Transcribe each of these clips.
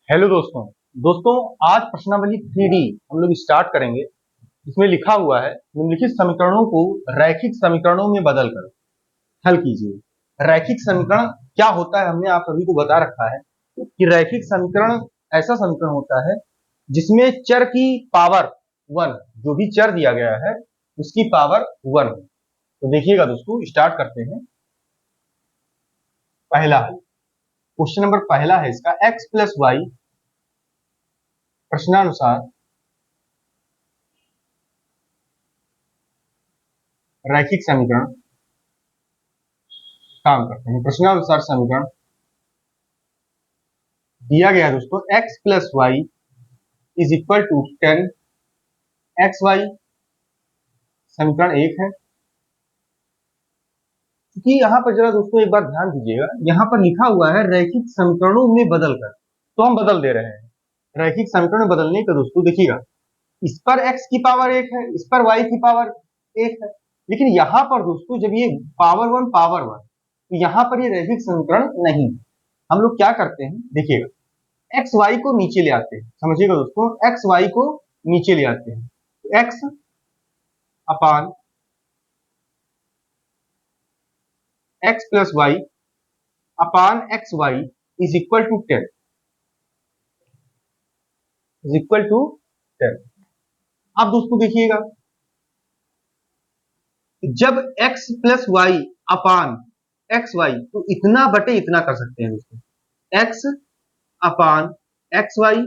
Hello दोस्तों। आज प्रश्नावली 3D हम लोग स्टार्ट करेंगे। इसमें लिखा हुआ है निम्नलिखित समीकरणों को रैखिक समीकरणों में बदलकर हल कीजिए। रैखिक समीकरण क्या होता है हमने आप सभी को बता रखा है कि रैखिक समीकरण ऐसा समीकरण होता है जिसमें चर की पावर 1, जो भी चर दिया गया है उसकी पावर 1 है। तो देखिएगा दोस्तों, स्टार्ट करते हैं। पहला हल, क्वेश्चन नंबर पहला है इसका x प्लस वाई प्रश्नानुसार रैखिक समीकरण काम करते हैं। प्रश्नानुसार समीकरण दिया गया है दोस्तों, x plus y is equal to 10 x y. समीकरण 1 है। क्योंकि यहाँ पर जरा दोस्तों एक बार ध्यान दीजिएगा, यहाँ पर लिखा हुआ है रैखिक समीकरणों में बदलकर, तो हम बदल दे रहे हैं। रैखिक समीकरण में बदलने का दोस्तों देखिएगा, इस पर x की पावर 1 है, इस पर y की पावर 1 है, लेकिन यहाँ पर दोस्तों जब ये पावर 1 तो यहाँ पर ये रैखिक समीकरण नहीं है। हम लोग क्या करते हैं देखिएगा, एक्स वाई को नीचे ले आते हैं। समझिएगा दोस्तों, एक्स वाई को नीचे ले आते हैं। X upon x plus y upon x y is equal to 10, is equal to 10। अब दोस्तों देखिएगा, जब x plus y upon x y, तो इतना बटे इतना कर सकते हैं दोस्तों। x upon x y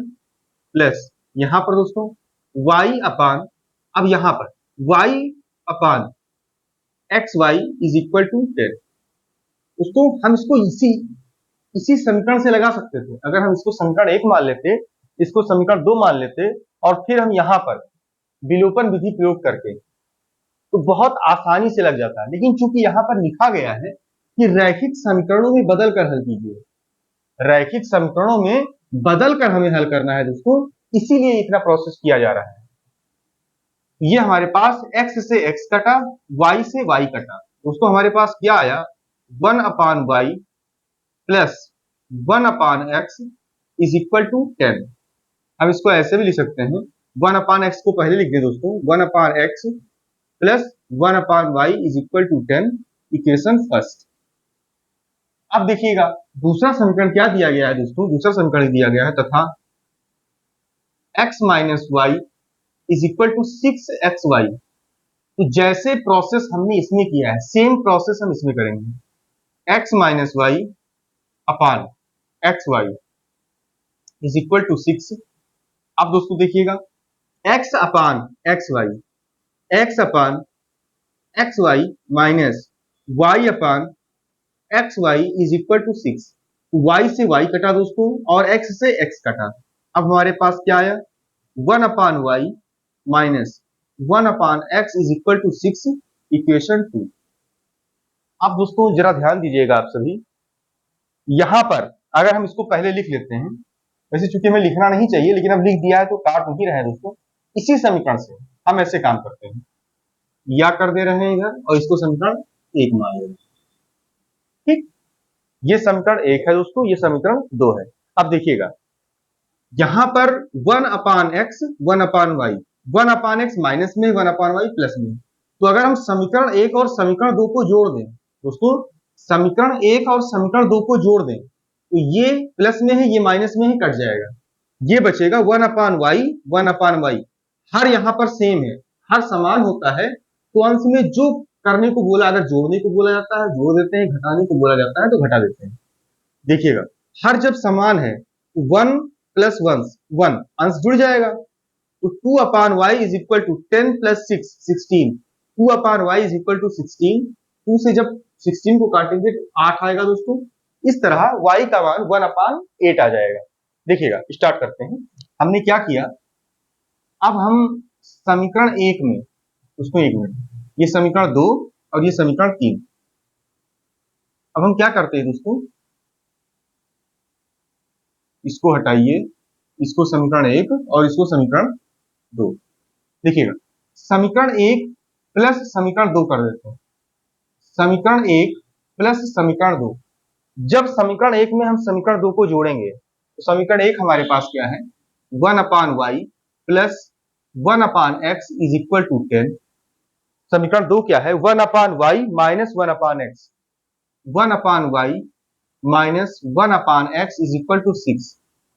plus यहां पर दोस्तों y अपान, अब यहां पर y upon x y is equal to 10। दोस्तों हम इसको इसी समीकरण से लगा सकते थे। अगर हम इसको समीकरण 1 मान लेते, इसको समीकरण 2 मान लेते, और फिर हम यहां पर विलोपन विधि प्रयोग करके, तो बहुत आसानी से लग जाता है। लेकिन चूंकि यहां पर लिखा गया है कि रैखिक समीकरणों में बदल कर हल कीजिए, रैखिक समीकरणों में बदल कर हमें हल करना है दोस्तों, इसीलिए इतना प्रोसेस किया जा रहा है। ये हमारे पास x से x कटा, y से y कटा। दोस्तों हमारे पास क्या आया, 1 upon Y plus 1 upon X is equal to 10। हम इसको ऐसे भी लिख सकते हैं, 1 अपान एक्स को पहले लिख दे दोस्तों, 1 upon x plus 1 upon Y is equal to 10, equation first. अब देखिएगा दूसरा समीकरण क्या दिया गया है दोस्तों, दूसरा समीकरण दिया गया है तथा x minus y is equal to 6xy। तो जैसे प्रोसेस हमने इसमें किया है, सेम प्रोसेस हम इसमें करेंगे। x minus y upon x y is equal to 6। अब दोस्तों देखिएगा, x upon x y, x upon x y minus y upon x y is equal to 6। Y से वाई कटा दोस्तों, और x से x कटा। अब हमारे पास क्या आया, 1 upon Y minus 1 upon X is equal to 6, equation 2। अब दोस्तों जरा ध्यान दीजिएगा आप सभी, यहां पर अगर हम इसको पहले लिख लेते हैं, वैसे चूंकि हमें लिखना नहीं चाहिए लेकिन अब लिख दिया है तो काट नहीं रहे हैं दोस्तों। इसी समीकरण से हम ऐसे काम करते हैं, या कर दे रहे हैं इधर और इसको समीकरण 1 मान ले रहे हैं। ठीक, ये समीकरण 1 है दोस्तों, ये समीकरण 2 है। अब देखिएगा यहां पर 1 upon x 1 upon Y, 1 upon x minus में, 1 अपान वाई प्लस में। तो अगर हम समीकरण 1 और समीकरण 2 को जोड़ दें दोस्तों, समीकरण 1 और समीकरण 2 को जोड़ दें, तो ये प्लस में है, ये माइनस में है, कट जाएगा। ये बचेगा 1 अपान वाई 1 अपान वाई। हर यहां पर सेम है, हर समान होता है, तो अंश में जो करने को बोला, अगर जोड़ने को बोला जाता है जोड़ देते हैं, घटाने को बोला जाता है तो घटा देते हैं। देखिएगा हर जब समान है, 1 प्लस 1 अंश जुड़ जाएगा, तो 2 upon Y is equal to 10 plus 6 16। 2 upon Y is equal to 16। 2 से जब 16 को काटेंगे तो 8 आएगा दोस्तों। इस तरह y का मान 1 अपान 8 आ जाएगा। देखिएगा स्टार्ट करते हैं। हमने क्या किया, अब हम समीकरण 1 में, उसको 1 मिनट, ये समीकरण 2 और ये समीकरण 3। अब हम क्या करते हैं दोस्तों, इसको हटाइए, इसको समीकरण 1 और इसको समीकरण 2। देखिएगा समीकरण 1 प्लस समीकरण 2 कर देते हैं, समीकरण 1 प्लस समीकरण 2। जब समीकरण 1 में हम समीकरण 2 को जोड़ेंगे तो समीकरण 1 हमारे पास क्या है, 1/y plus 1/x is equal to 10। समीकरण 2 क्या है, 1/y minus 1/x, 1/y minus 1/x is equal to 6।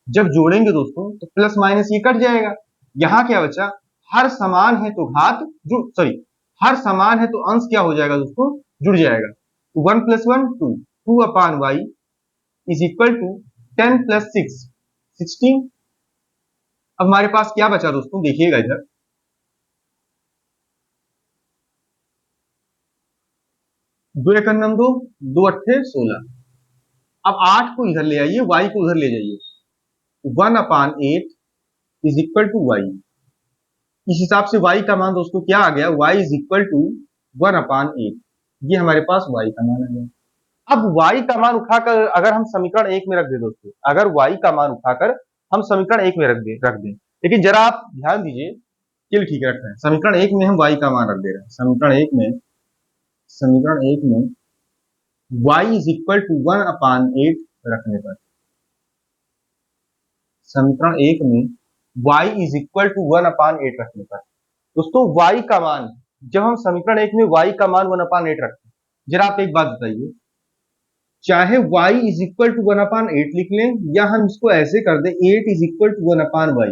जब जोड़ेंगे दोस्तों तो प्लस माइनस ये कट जाएगा। यहां क्या बचा, हर समान है तो घात जुड़, सॉरी, हर समान है तो अंश क्या हो जाएगा दोस्तों, जुड़ जाएगा। तो 1 + 1 2, 2/y इज इक्वल टू 10 + 6 16। अब हमारे पास क्या बचा दोस्तों, देखिएगा इधर, दो एक नम दो, 2 अट्ठे 16। अब 8 को इधर ले आइए, y को उधर ले जाइए, 1/8 इज इक्वल टू y। इस हिसाब से y का मान दोस्तों क्या आ गया, y इज इक्वल टू 1/8। ये हमारे पास y का मान आ गया। अब y का मान उठाकर अगर हम समीकरण 1 में रख दे दोस्तों, अगर y का मान उठाकर हम समीकरण 1 में रख दें, लेकिन जरा आप ध्यान दीजिए, चलिए ठीक है रखते हैं, समीकरण 1 में हम y का मान रख दे रहे हैं, समीकरण 1 में y इज इक्वल टू 1/8 रखने पर, समीकरण 1 में y इज इक्वल टू 1/8 रखने पर दोस्तों, y का मान, जब हम समीकरण 1 में y का मान 1/8 रखते हैं, जरा आप एक बात बताइए, चाहे y इज इक्वल टू 1/8 लिख लें या हम इसको ऐसे कर दें 8 इज इक्वल टू 1/y,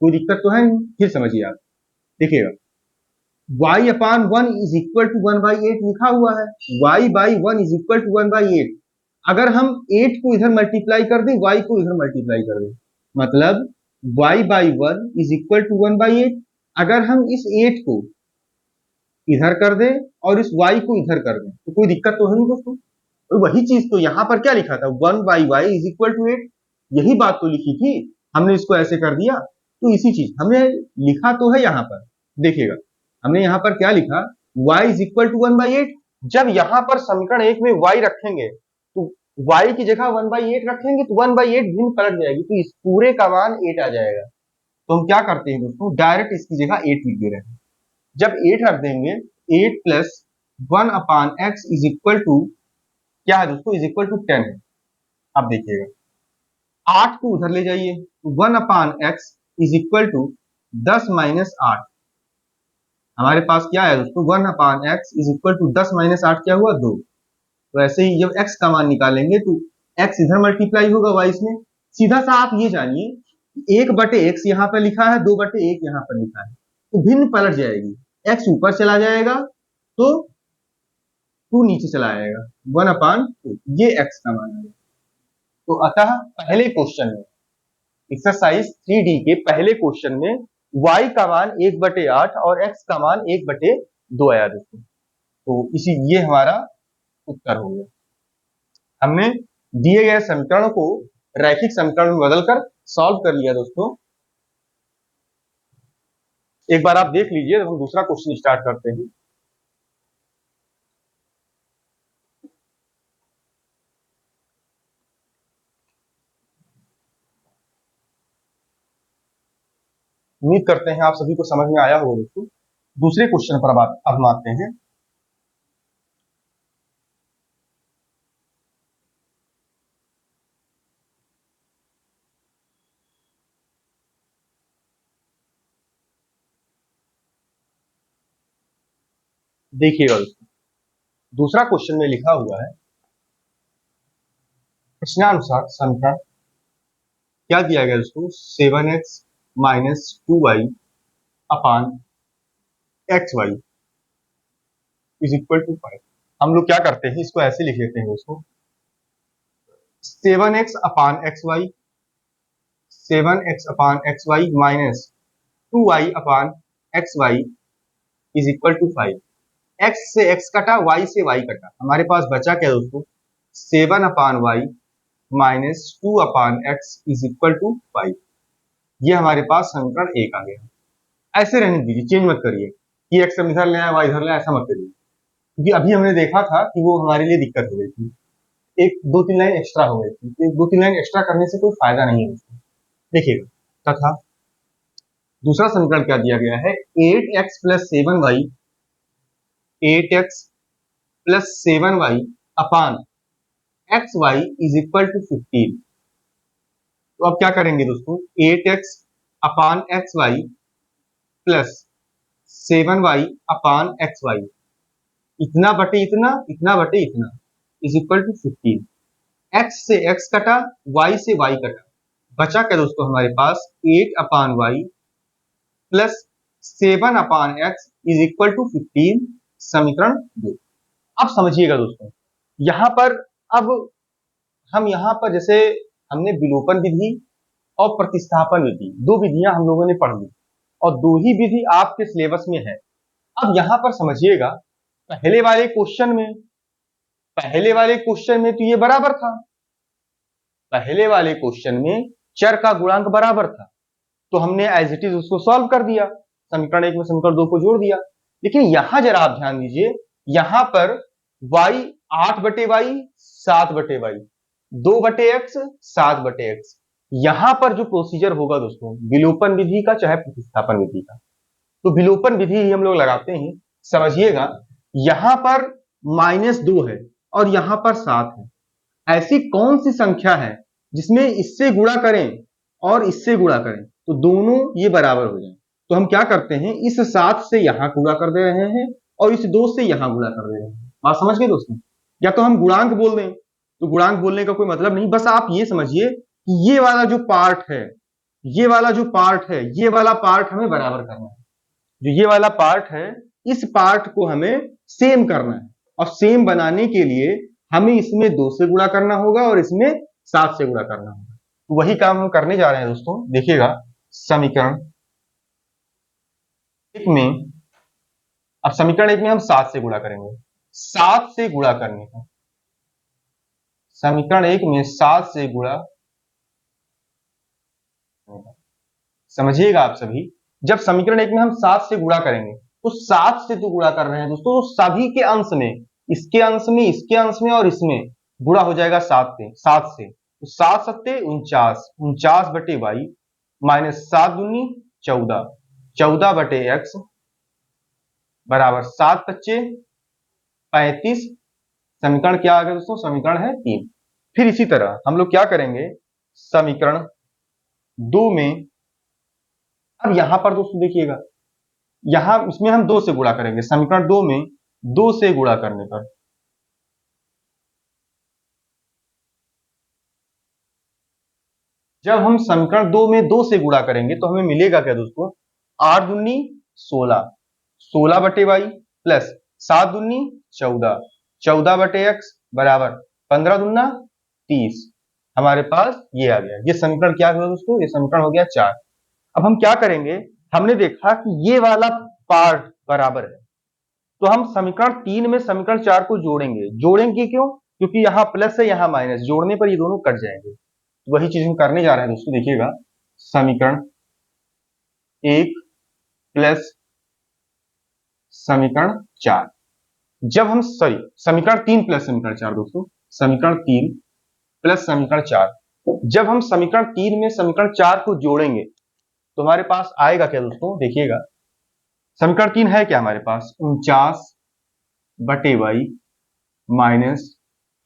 कोई दिक्कत तो है नहीं। फिर समझिए आप, देखिएगा, y/1 इज इक्वल टू 1/8 लिखा हुआ है, y/1 इज इक्वल टू 1/8। अगर हम 8 को इधर मल्टीप्लाई कर दें, y को इधर मल्टीप्लाई कर दें, मतलब y/1 इज इक्वल टू 1/8। अगर हम इस 8 को इधर कर दें और इस y को इधर कर दें तो कोई दिक्कत तो है नहीं दोस्तों। तो वही चीज तो यहां पर क्या लिखा था, 1/y इज इक्वल टू 8, यही बात तो लिखी थी, हमने इसको ऐसे कर दिया। तो इसी चीज हमने लिखा तो है यहां पर, देखिएगा हमने यहां पर क्या लिखा, y इज इक्वल टू 1/8। जब यहां पर समीकरण 1 में y रखेंगे तो y की जगह 1/8 रखेंगे तो 1/8 भिन्न पलट जाएगी, तो इस पूरे का मान 8 आ जाएगा। तो हम क्या करते हैं दोस्तों, डायरेक्ट इसकी जगह 8 लिख दे रहे हैं। जब 8 रख देंगे, 8 plus 1/x is equal to क्या है दोस्तों, इज इक्वल टू 10 है। अब देखिएगा, 8 को उधर ले जाइए, 1/x is equal to 10 minus 8। हमारे पास क्या है दोस्तों, 1/x is equal to 10 minus 8 क्या हुआ, 2। तो ऐसे ही जब x का मान निकालेंगे तो x इधर मल्टीप्लाई होगा y इसमें। सीधा सा आप ये जानिए, 1/x यहाँ पर लिखा है, 2/1 यहाँ पर लिखा है, तो भिन्न पलट जाएगी, x ऊपर चला जाएगा तो 2 नीचे चला आएगा, 1/2, ये x का मान है। तो अतः पहले क्वेश्चन में, एक्सरसाइज 3D के पहले क्वेश्चन में y का मान 1/8 और x का मान 1/2 आया दोस्तों। तो इसी ये हमारा उत्तर हो गया। हमने दिए गए समीकरणों को रैखिक समीकरण में बदलकर सॉल्व कर लिया दोस्तों। एक बार आप देख लीजिए, हम दूसरा क्वेश्चन स्टार्ट करते हैं। उम्मीद करते हैं आप सभी को समझ में आया होगा दोस्तों। दूसरे क्वेश्चन पर अब हम आते हैं। देखिएगा दोस्तों, दूसरा क्वेश्चन में लिखा हुआ है, प्रश्नानुसार समीकरण क्या दिया गया दोस्तों, 7x minus 2y upon xy is equal to 5। हम लोग क्या करते हैं, इसको ऐसे लिख लेते हैं दोस्तों, 7x upon xy, 7x upon xy minus 2y upon xy is equal to 5। x से x कटा, y से y कटा, हमारे पास बचा क्या दोस्तों, 7/y minus 2/x is equal to 5। ये हमारे पास समीकरण 1 आ गया। ऐसे रहने दीजिए, चेंज मत करिए कि x हम इधर ले आए, y इधर ले आए, ऐसा मत करिए, क्योंकि अभी हमने देखा था कि वो हमारे लिए दिक्कत हो गई थी, एक 2-3 लाइन एक्स्ट्रा हो गई थी, तो 2-3 लाइन एक्स्ट्रा करने से कोई फायदा नहीं है। देखिएगा, तथा दूसरा समीकरण क्या दिया गया है, 8x plus 7y, 8x plus 7y upon xy is equal to 15। तो अब क्या करेंगे दोस्तों, 8x upon x y plus 7y upon x y, इतना बटे इतना, इतना बटे इतना, इज इक्वल टू 15। x से x कटा, y से y कटा, बचा क्या दोस्तों हमारे पास 8 upon Y plus 7 upon X is equal to 15, समीकरण 2। अब समझिएगा दोस्तों, यहां पर अब हम यहां पर जैसे हमने विलोपन विधि और प्रतिस्थापन विधि, दो विधियां हम लोगों ने पढ़ ली और दो ही विधि आपके सिलेबस में है। अब यहां पर समझिएगा, पहले वाले क्वेश्चन में तो ये बराबर था, पहले वाले क्वेश्चन में चर का गुणांक बराबर था, तो हमने एज इट इज उसको सॉल्व कर दिया, समीकरण 1 में समीकरण 2 को जोड़ दिया। लेकिन यहां जरा आप ध्यान दीजिए, यहां पर y 8 बटे वाई 7 बटे वाई, 2 बटे एक्स 7 बटे एक्स, यहां पर जो प्रोसीजर होगा दोस्तों विलोपन विधि का चाहे प्रतिस्थापन विधि का, तो विलोपन विधि ही हम लोग लगाते हैं। समझिएगा, यहां पर -2 है और यहां पर 7 है, ऐसी कौन सी संख्या है जिसमें इससे गुणा करें और इससे गुणा करें तो दोनों ये बराबर हो जाए। तो हम क्या करते हैं, इस 7 से यहां गुणा कर दे रहे हैं और इस 2 से यहां गुणा कर दे रहे हैं। बात समझ गए दोस्तों? या तो हम गुणांक बोल दें, तो गुणांक बोलने का कोई मतलब नहीं, बस आप ये समझिए कि ये वाला जो पार्ट है, ये वाला जो पार्ट है, ये वाला पार्ट हमें बराबर करना है। जो ये वाला पार्ट है, इस पार्ट को हमें सेम करना है और सेम बनाने के लिए हमें इसमें 2 से गुणा करना होगा और इसमें 7 से गुणा करना होगा। तो वही काम हम करने जा रहे हैं दोस्तों। देखिएगा, समीकरण 1 में, अब समीकरण 1 में हम 7 से गुणा करेंगे, 7 से गुणा करने का, समीकरण 1 में 7 से गुणा, समझिएगा आप सभी, जब समीकरण 1 में हम 7 से गुणा करेंगे तो 7 से तो गुणा कर रहे हैं दोस्तों, तो सभी के अंश में, इसके अंश में, इसके अंश में और इसमें गुणा हो जाएगा 7 से, 7 से, तो 7 सत्ते 49, 49 बटे वाई माइनस 7 दूनी 14, 14 बटे एक्स बराबर 7 पच्चे 35। समीकरण क्या आ गया दोस्तों, समीकरण है 3। फिर इसी तरह हम लोग क्या करेंगे, समीकरण 2 में, अब यहां पर दोस्तों देखिएगा, यहां इसमें हम 2 से गुणा करेंगे, समीकरण 2 में 2 से गुणा करने पर, जब हम समीकरण 2 में 2 से गुणा करेंगे तो हमें मिलेगा क्या दोस्तों, 8 दूनी 16, 16 बटे वाई प्लस 7 दूनी 14, 14 बटे एक्स बराबर 15 दूना 30। हमारे पास ये आ गया, ये समीकरण क्या हुआ दोस्तों, ये समीकरण हो गया 4। अब हम क्या करेंगे, हमने देखा कि ये वाला पार्ट बराबर है, तो हम समीकरण 3 में समीकरण 4 को जोड़ेंगे। जोड़ेंगे क्यों, क्योंकि यहां प्लस है यहां माइनस, जोड़ने पर ये दोनों कट जाएंगे। तो वही चीज हम करने जा रहे हैं दोस्तों। देखिएगा, समीकरण 1 प्लस समीकरण 4, जब हम समीकरण 3 प्लस समीकरण 4 दोस्तों, समीकरण 3 प्लस समीकरण 4, जब हम समीकरण 3 में समीकरण 4 को जोड़ेंगे तो हमारे पास आएगा क्या दोस्तों, देखिएगा, समीकरण 3 है क्या हमारे पास, 49 बटे वाई माइनस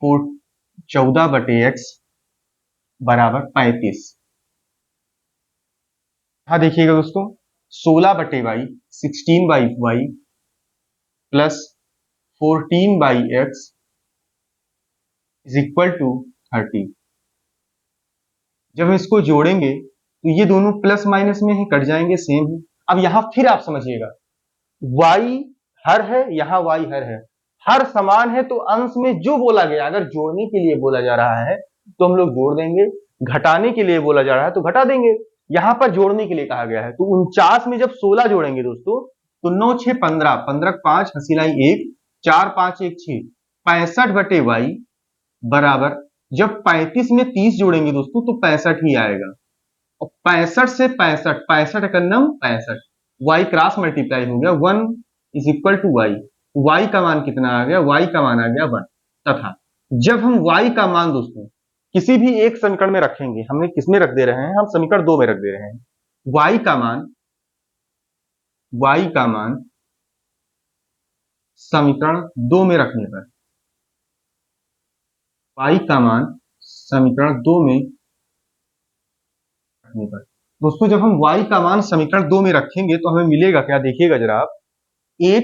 14 बटे एक्स बराबर 35। यहां देखिएगा दोस्तों, 16 बटे y 16 by y plus 14 by x is equal to 30। जब हम इसको जोड़ेंगे तो ये दोनों प्लस माइनस में ही कट जाएंगे, सेम है। अब यहां फिर आप समझिएगा, y हर है, यहां y हर है, हर समान है, तो अंश में जो बोला गया, अगर जोड़ने के लिए बोला जा रहा है तो हम लोग जोड़ देंगे, घटाने के लिए बोला जा रहा है तो घटा देंगे। यहां पर जोड़ने के लिए कहा गया है, तो 49 में जब 16 जोड़ेंगे दोस्तों तो 9 6 15, 15 5 हसीलाई 1, 4 5 1 6, 65 बटे वाई बराबर, जब 35 में 30 जोड़ेंगे दोस्तों तो 65 ही आएगा, और 65 से 65, 65 एकन्नम 65, y क्रॉस मल्टीप्लाई हो गया, 1 is equal to y, y का मान कितना आ गया, y का मान आ गया 1। तथा जब हम y का मान दोस्तों किसी भी एक समीकरण में रखेंगे, हमने किसमें रख दे रहे हैं, हम समीकरण 2 में रख दे रहे हैं, y का मान, y का मान समीकरण 2 में रखने पर, y का मान समीकरण 2 में रखने पर। दोस्तों जब हम y का मान समीकरण 2 में रखेंगे तो हमें मिलेगा क्या, देखिएगा जरा आप, 8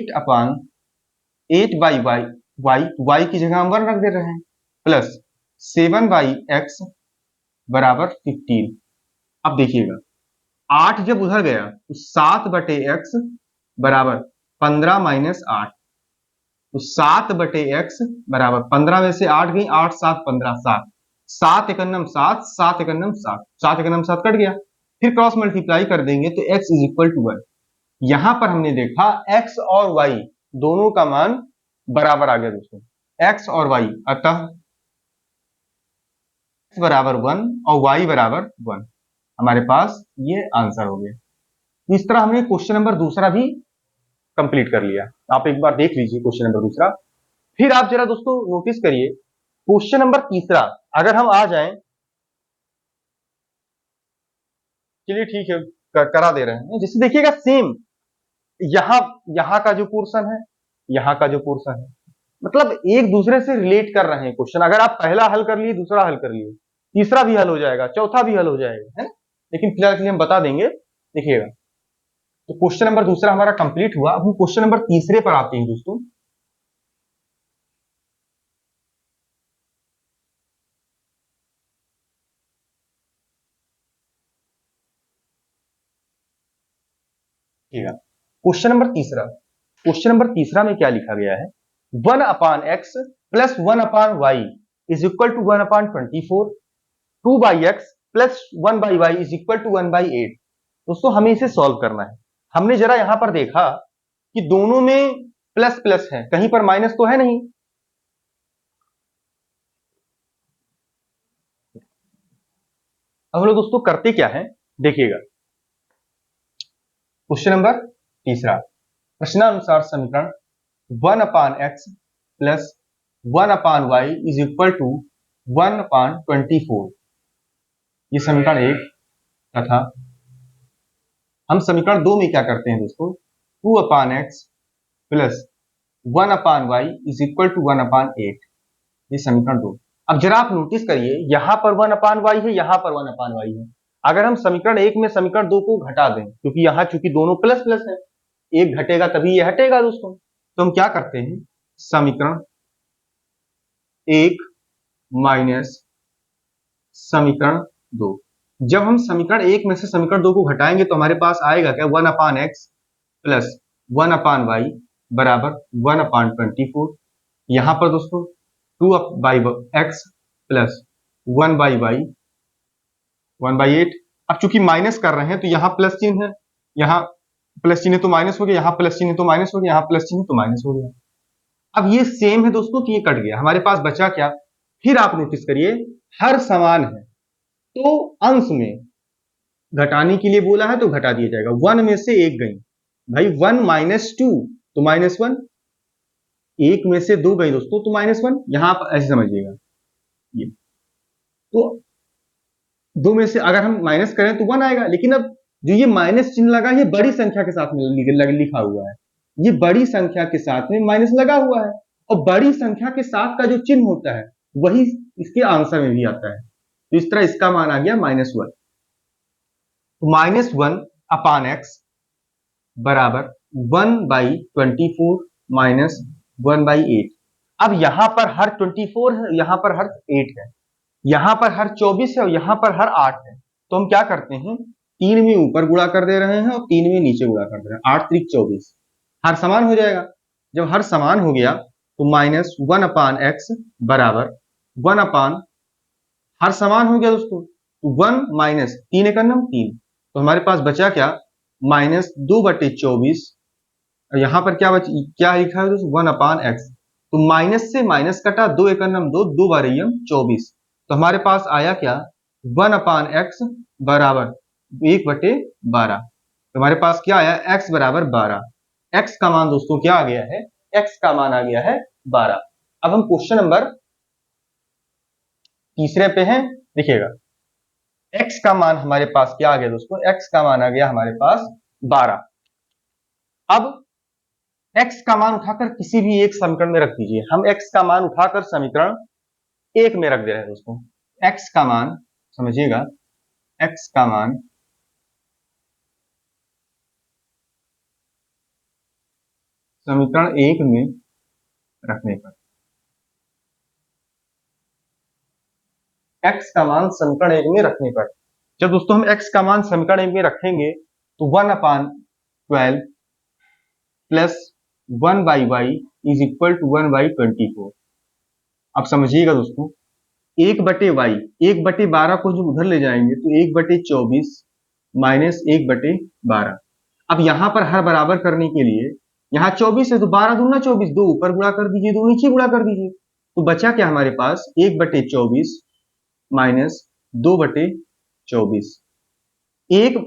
की जगह हम 1 रख दे रहे हैं, प्लस 7/x बराबर 15। अब देखिएगा 8 जब उधर गया तो 7/x बराबर 15 माइनस 8, तो 7/x बराबर 15 में से 8 गई, 8 7 15 7, 7 एकन्नम 7, 7 एकन्नम 7, 7 एकन्नम 7 कट गया, फिर क्रॉस मल्टीप्लाई कर देंगे तो x इज इक्वल टू 1। यहां पर हमने देखा x और y दोनों का मान बराबर आ गया दोस्तों, x और y, अतः x बराबर 1 और y बराबर 1, हमारे पास ये आंसर हो गया। तो इस तरह हमने क्वेश्चन नंबर दूसरा भी कंप्लीट कर लिया। आप एक बार देख लीजिए क्वेश्चन नंबर दूसरा, फिर आप जरा दोस्तों नोटिस करिए क्वेश्चन नंबर तीसरा, अगर हम आ जाएं, चलिए ठीक है करा दे रहे हैं, जैसे देखिएगा सेम यहां यहां का जो पोर्शन है, यहां का जो पोर्शन है, मतलब एक दूसरे से रिलेट कर रहे हैं क्वेश्चन। अगर आप पहला हल कर लिए, दूसरा हल कर लिए, तीसरा भी हल हो जाएगा, चौथा भी हल हो जाएगा, है ना, लेकिन फिलहाल के लिए हम बता देंगे। देखिएगा तो क्वेश्चन नंबर दूसरा हमारा कंप्लीट हुआ। अब हम क्वेश्चन नंबर तीसरे पर आते हैं दोस्तों। क्वेश्चन नंबर तीसरा में क्या लिखा गया है, 1/x plus 1/y is equal to 1/24, 2/x plus 1/y is equal to 1/8। दोस्तों हमें इसे सॉल्व करना है। हमने जरा यहां पर देखा कि दोनों में प्लस प्लस है, कहीं पर माइनस तो है नहीं। अब हम लोग दोस्तों करते क्या है, देखिएगा क्वेश्चन नंबर तीसरा, प्रश्नानुसार समीकरण 1/x plus 1/y is equal to 1/24, ये समीकरण 1 तथा हम समीकरण 2 में क्या करते हैं दोस्तों, 2/x plus 1/y is equal to 1/8, ये समीकरण 2। अब जरा आप नोटिस करिए यहां पर 1/y है, यहां पर 1/y है। अगर हम समीकरण 1 में समीकरण 2 को घटा दें, क्योंकि यहां चूंकि दोनों प्लस प्लस है, एक घटेगा तभी ये हटेगा दोस्तों, तो हम क्या करते हैं, समीकरण 1 माइनस समीकरण 2। जब हम समीकरण 1 में से समीकरण 2 को घटाएंगे तो हमारे पास आएगा क्या, 1/x प्लस 1/y बराबर 1/24। यहां पर दोस्तों 2/x प्लस 1/y 1/8। अब चूंकि माइनस कर रहे हैं तो यहां प्लस चिन्ह है, यहां प्लस चिन्ह तो माइनस हो गया, यहां प्लस चिन्ह तो माइनस हो गया, यहां प्लस चिन्ह तो माइनस हो गया। अब ये सेम है दोस्तों कि ये कट गया, हमारे पास बचा क्या, फिर आप नोटिस करिए हर समान है तो अंश में घटाने के लिए बोला है तो घटा दिया जाएगा। 1 में से 1 गई भाई, 1 माइनस 2 तो -1, 1 में से 2 गई दोस्तों तो -1, यहां आप ऐसे समझिएगा। ये तो 2 में से अगर हम माइनस करें तो 1 आएगा, लेकिन अब जो ये माइनस चिन्ह लगा ये बड़ी संख्या के साथ में लिखा हुआ है, ये बड़ी संख्या के साथ में माइनस लगा हुआ है, और बड़ी संख्या के साथ का जो चिन्ह होता है वही इसके आंसर में भी आता है। तो इस तरह इसका मान आ गया -1, तो -1/x बराबर 1/24 माइनस 1/8। अब यहां पर हर 24 है, यहां पर हर 8 है, यहां पर हर 24 है और यहां पर हर 8 है, तो हम क्या करते हैं, 3 में ऊपर गुणा कर दे रहे हैं और 3 में नीचे गुणा कर दे रहे हैं, 8 3 24, हर समान हो जाएगा। जब हर समान हो गया तो -1/x बराबर 1 अपान, हर समान हो गया दोस्तों, तो 1 माइनस 3 एकन्नम 3, तो हमारे पास बचा क्या, -2/24, और यहां पर क्या लिखा है दोस्तों, 1/x, तो माइनस से माइनस कटा, 2 एकन्नम 2, 2 बारियम 24, तो हमारे पास आया क्या, 1/x बराबर 1/12, तो हमारे पास क्या आया, x बराबर 12। x का मान दोस्तों क्या आ गया है, x का मान आ गया है 12। अब हम क्वेश्चन नंबर तीसरे पे हैं, देखिएगा x का मान हमारे पास क्या आ गया दोस्तों, x का मान आ गया हमारे पास 12। अब x का मान उठाकर किसी भी एक समीकरण में रख दीजिए, हम x का मान उठाकर समीकरण 1 में रख दे रहे हैं दोस्तों। x का मान समझिएगा x का मान समीकरण 1 में रखने पर, x का मान समीकरण 1 में रखने पर, जब दोस्तों हम x का मान समीकरण 1 में रखेंगे तो 1/12 plus 1/y is equal to 1/24। अब समझिएगा दोस्तों, 1/y 1/12 को जो उधर ले जाएंगे तो 1/24 माइनस 1/12। अब यहां पर हर बराबर करने के लिए, यहाँ 24 है तो 12 दूना 24, 2 ऊपर गुणा कर दीजिए, 2 नीचे गुणा कर दीजिए, तो बचा क्या हमारे पास 1/24 माइनस 2/24। एक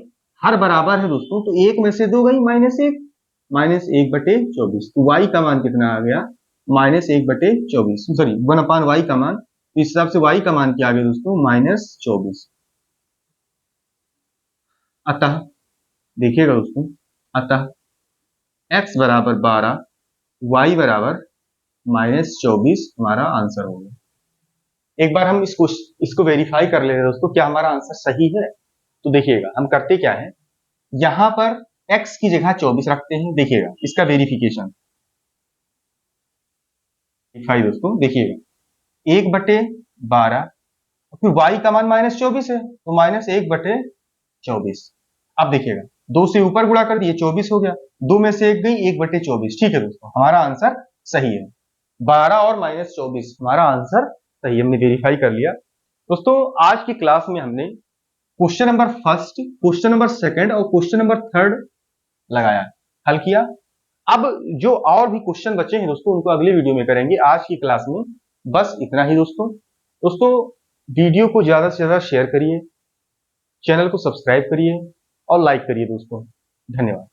हर बराबर है दोस्तों, तो एक में से 2 गई माइनस 1/24, तो y का मान कितना आ गया माइनस 1/24, सॉरी 1/y का मान, तो इस हिसाब से y का मान क्या आ गया दोस्तों -24। अतः देखिएगा दोस्तों, अतः x बराबर 12, y बराबर -24 हमारा आंसर हो गया। एक बार हम इसको वेरीफाई कर लेते हैं दोस्तों, क्या हमारा आंसर सही है। तो देखिएगा हम करते क्या है, यहां पर x की जगह 24 रखते हैं। देखिएगा इसका वेरिफिकेशन दोस्तों, देखिएगा 1/12, फिर y का मान -24 है तो -1/24। अब देखिएगा 2 से ऊपर गुणा कर दिए 24 हो गया, 2 में से 1 गई 1/24। ठीक है दोस्तों, हमारा आंसर सही है, 12 और -24 हमारा आंसर सही, हमने वेरीफाई कर लिया। दोस्तों आज की क्लास में हमने question number first, question number second और क्वेश्चन नंबर थर्ड लगाया, हल किया। अब जो और भी क्वेश्चन बचे हैं दोस्तों, उनको अगले वीडियो में करेंगे। आज की क्लास में बस इतना ही दोस्तों वीडियो को ज्यादा से ज्यादा शेयर करिए, चैनल को सब्सक्राइब करिए और लाइक करिए दोस्तों। धन्यवाद।